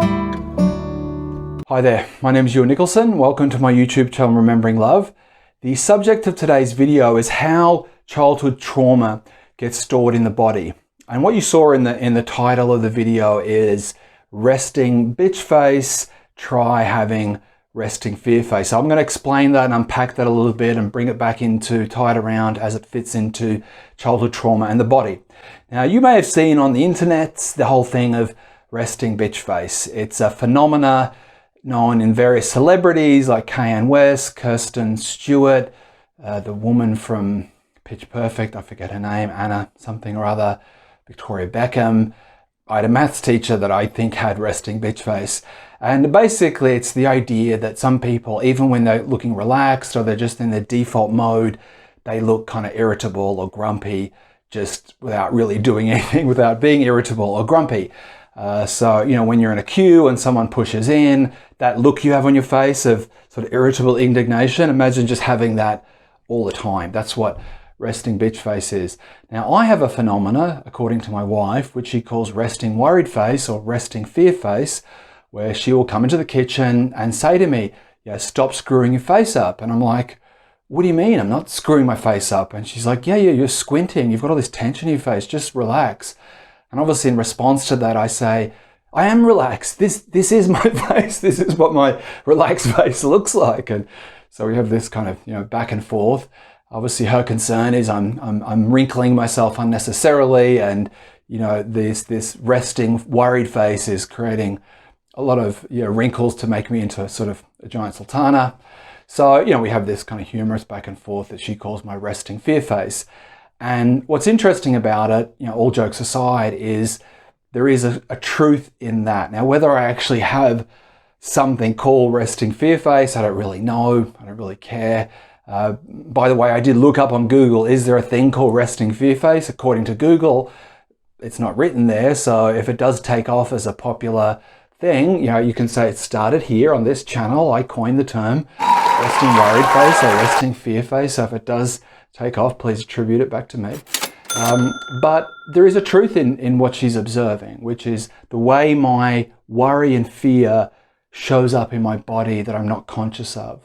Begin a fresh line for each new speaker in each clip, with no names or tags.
Hi there, my name is Ewan Nicholson. Welcome to my YouTube channel, Remembering Love. The subject of today's video is how childhood trauma gets stored in the body. And what you saw in the title of the video is resting bitch face, try having resting fear face. So I'm going to explain that and unpack that a little bit and bring it back into, tie it around as it fits into childhood trauma and the body. Now, you may have seen on the internet the whole thing of resting bitch face. It's a phenomena known in various celebrities like Kanye West, Kirsten Stewart, the woman from Pitch Perfect, I forget her name, Anna something or other, Victoria Beckham. I had a maths teacher that I think had resting bitch face. And basically it's the idea that some people, even when they're looking relaxed or they're just in their default mode, they look kind of irritable or grumpy just without really doing anything, without being irritable or grumpy. So, you know, when you're in a queue and someone pushes in, that look you have on your face of sort of irritable indignation, imagine just having that all the time. That's what resting bitch face is. Now, I have a phenomena, according to my wife, which she calls resting worried face or resting fear face, where she will come into the kitchen and say to me, yeah, stop screwing your face up. And I'm like, what do you mean? I'm not screwing my face up. And she's like, yeah, you're squinting. You've got all this tension in your face. Just relax. And obviously in response to that, I say, I am relaxed. This is my face. This is what my relaxed face looks like. And so we have this kind of, you know, back and forth. Obviously her concern is I'm wrinkling myself unnecessarily. And, you know, this resting worried face is creating a lot of, you know, wrinkles to make me into sort of a giant sultana. So, you know, we have this kind of humorous back and forth that she calls my resting fear face. And what's interesting about it, you know, all jokes aside, is there is a truth in that. Now, whether I actually have something called resting fear face, I don't really know. I don't really care. By the way, I did look up on Google, is there a thing called resting fear face? According to Google, it's not written there. So if it does take off as a popular thing, you know, you can say it started here on this channel. I coined the term resting worried face or resting fear face. So if it does take off, please attribute it back to me. But there is a truth in what she's observing, which is the way my worry and fear shows up in my body that I'm not conscious of.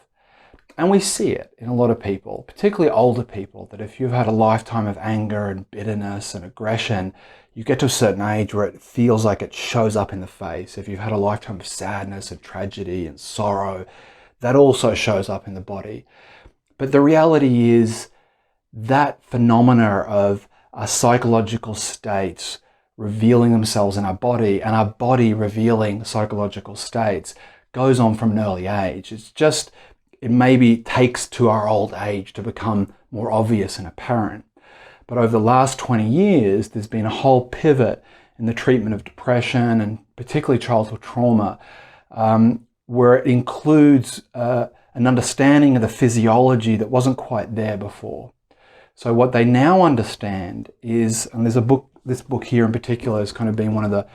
And we see it in a lot of people, particularly older people, that if you've had a lifetime of anger and bitterness and aggression, you get to a certain age where it feels like it shows up in the face. If you've had a lifetime of sadness and tragedy and sorrow, that also shows up in the body. But the reality is, that phenomena of our psychological states revealing themselves in our body and our body revealing psychological states goes on from an early age. It's just, it maybe takes to our old age to become more obvious and apparent. But over the last 20 years, there's been a whole pivot in the treatment of depression and particularly childhood trauma, where it includes an understanding of the physiology that wasn't quite there before. So what they now understand is, and there's a book, this book here in particular has kind of been one of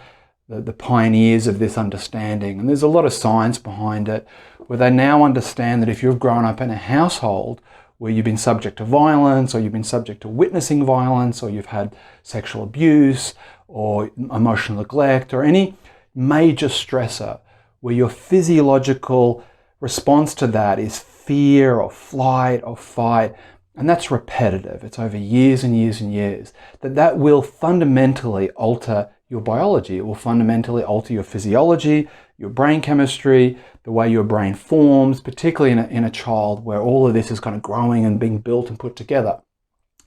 the pioneers of this understanding. And there's a lot of science behind it, where they now understand that if you've grown up in a household where you've been subject to violence, or you've been subject to witnessing violence, or you've had sexual abuse or emotional neglect or any major stressor, where your physiological response to that is fear or flight or fight, and that's repetitive, it's over years and years and years, that will fundamentally alter your biology. It will fundamentally alter your physiology, your brain chemistry, the way your brain forms, particularly in a child where all of this is kind of growing and being built and put together.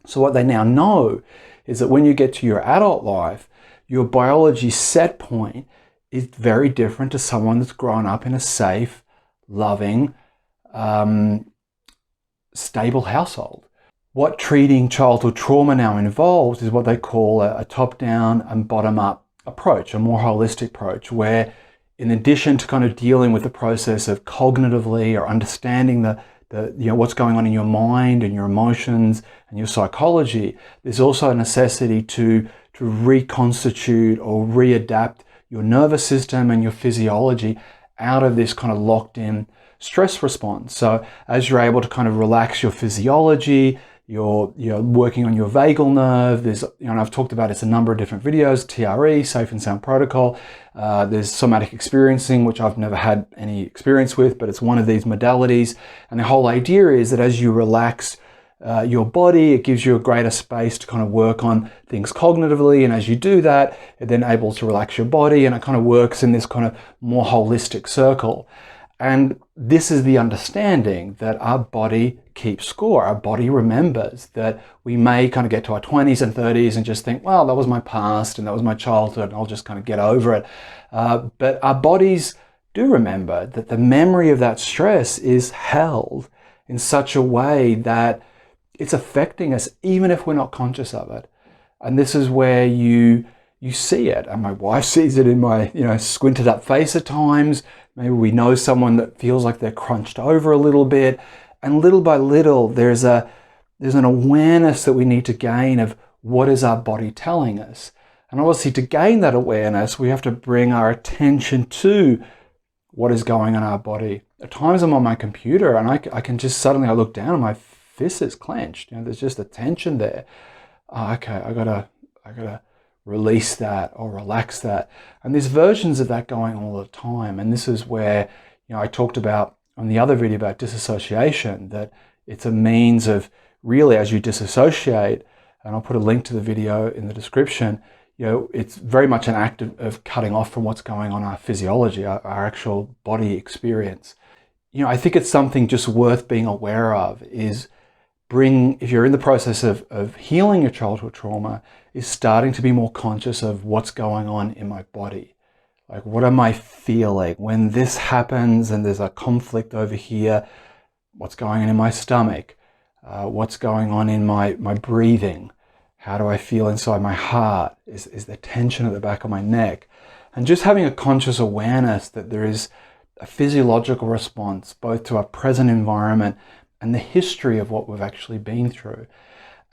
So what they now know is that when you get to your adult life, your biology set point is very different to someone that's grown up in a safe, loving, stable household. What treating childhood trauma now involves is what they call a top-down and bottom-up approach, a more holistic approach, where in addition to kind of dealing with the process of cognitively or understanding the you know, what's going on in your mind and your emotions and your psychology, there's also a necessity to reconstitute or readapt your nervous system and your physiology out of this kind of locked in stress response. So as you're able to kind of relax your physiology, you're working on your vagal nerve. There's, and I've talked about it's a number of different videos, TRE, Safe and Sound Protocol. There's somatic experiencing, which I've never had any experience with, but it's one of these modalities. And the whole idea is that as you relax your body, it gives you a greater space to kind of work on things cognitively, and as you do that, it then able to relax your body, and it kind of works in this kind of more holistic circle. And this is the understanding that our body keeps score. Our body remembers that we may kind of get to our 20s and 30s and just think, well, that was my past and that was my childhood and I'll just kind of get over it. But our bodies do remember that the memory of that stress is held in such a way that it's affecting us even if we're not conscious of it. And this is where you see it. And my wife sees it in my squinted up face at times. Maybe we know someone that feels like they're crunched over a little bit. And little by little, there's an awareness that we need to gain of what is our body telling us. And obviously to gain that awareness, we have to bring our attention to what is going on in our body. At times I'm on my computer and I can just suddenly, I look down and my fist is clenched. There's just a tension there. Oh, okay, I gotta release that or relax that. And there's versions of that going on all the time. And this is where, I talked about on the other video about disassociation, that it's a means of really, as you disassociate, and I'll put a link to the video in the description, it's very much an act of cutting off from what's going on in our physiology, our actual body experience. I think it's something just worth being aware of is if you're in the process of healing your childhood trauma, is starting to be more conscious of what's going on in my body. Like, what am I feeling when this happens and there's a conflict over here? What's going on in my stomach? What's going on in my breathing? How do I feel inside my heart? Is there tension at the back of my neck? And just having a conscious awareness that there is a physiological response both to our present environment and the history of what we've actually been through.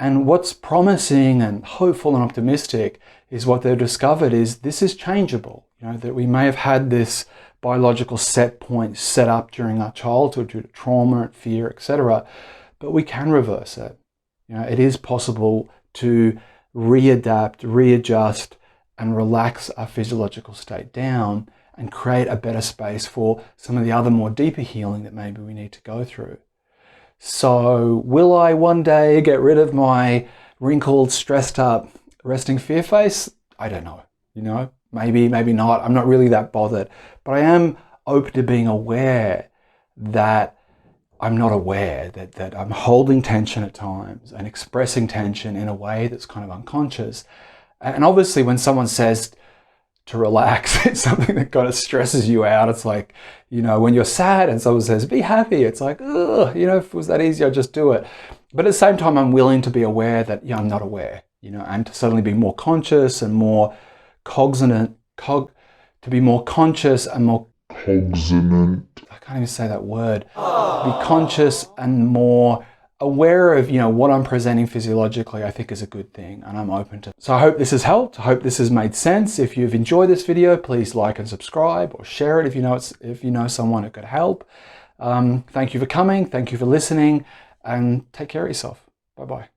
And what's promising and hopeful and optimistic is what they've discovered is this is changeable. That we may have had this biological set point set up during our childhood due to trauma and fear, etc., but we can reverse it. It is possible to readapt, readjust, and relax our physiological state down and create a better space for some of the other more deeper healing that maybe we need to go through. So will I one day get rid of my wrinkled, stressed up, resting fear face? I don't know. Maybe not. I'm not really that bothered. But I am open to being aware that I'm not aware, that I'm holding tension at times and expressing tension in a way that's kind of unconscious. And obviously when someone says to relax, it's something that kind of stresses you out. It's like, when you're sad and someone says, be happy, it's like, ugh, if it was that easy, I'd just do it. But at the same time, I'm willing to be aware that, I'm not aware, and to suddenly be more conscious and more cognizant, to be more conscious and more cognizant. I can't even say that word. Be conscious and more aware of, what I'm presenting physiologically, I think is a good thing, and I'm open to. So I hope this has helped. I hope this has made sense. If you've enjoyed this video, please like and subscribe or share it if you know someone it could help. Thank you for coming. Thank you for listening, and take care of yourself. Bye-bye.